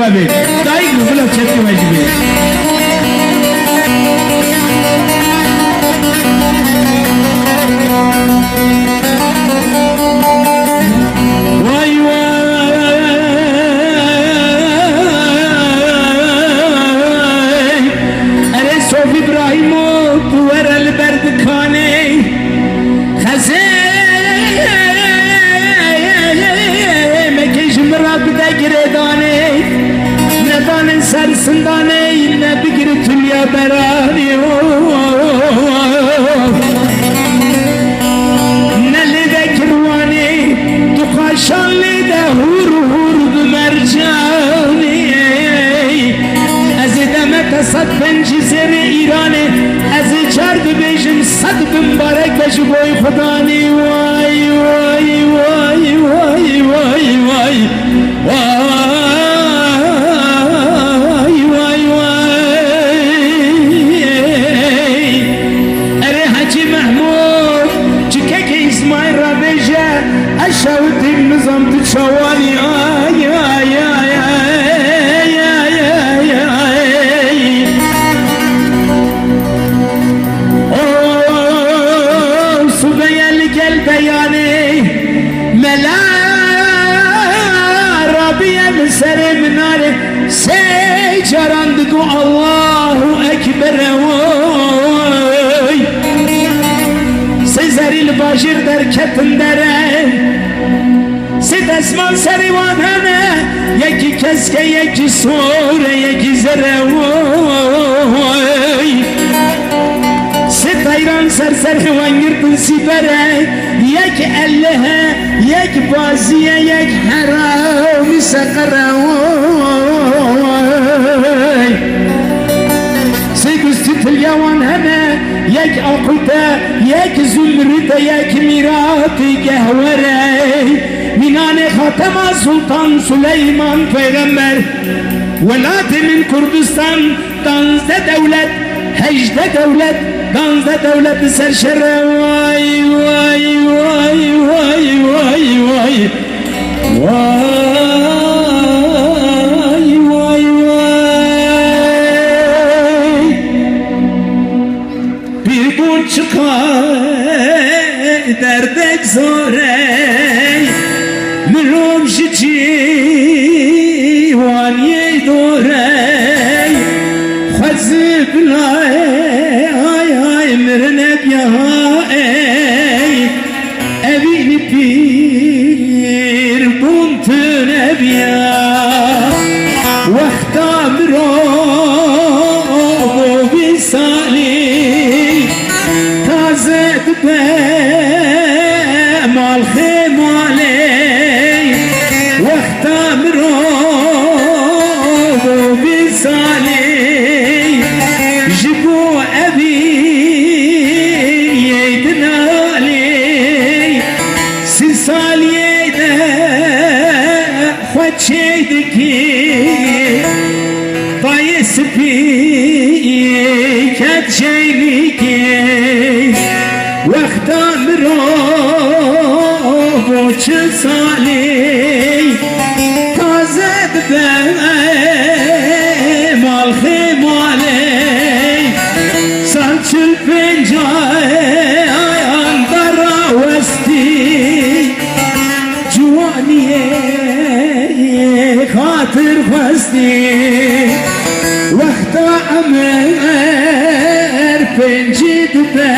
abi. Dayı kızıla çekti vacibi. Vay vay. Ere Sof İbrahim'u bu verel berdikane. Khazem Mekeşim Rabbide giredane. Ne danen sarsındane ne bigri tülya berani. Neli de kirvani tukaşanlı de hur hur mercani. Ezideme tesat pencizeri İran'ı ez çardı bejim sad mübarek beş boy khudani. Vay vay vay vay vay vay vay vay vay. Ere Hacı Mahmud çikek İsmail Rabeja aşağıtım nizam tu çavani. Ay ay ay ay ay ay ay. Oh subeyel gel beyani mela Rabbiyel sere minare secarandıku Allahu Ekber. Sezeril başır derketin dere Sid esman serivan hene yeki keske yeki sure yeki zere. Sid hayran serser hıvan yırtın sibere yek ellehe yek baziye yek harami sakara. Sid üstütül yavan hene yek akute yek zümrüte yek mirati gehvere. Minane Hatema Sultan Süleyman Peygamber Velati min Kürdistan Danzde devlet Hecde devlet Danzde devlet serşere. Vay vay vay vay vay vay vay vay vay. Bir gün çıkar derdek zore Mülüm şici vaniye dore Khazı bilay ay ay mirne biya ey evini bir buntune biya Vakta miro bu visali taze be mal khemale jibo evi yedinali sisaliyede khoçeydiki bayespi ketçeyliki vaktamro boçu salih tazed be mal khemale sarçıl pencay andara westi juaniye khatir khasti vakta amer pencid be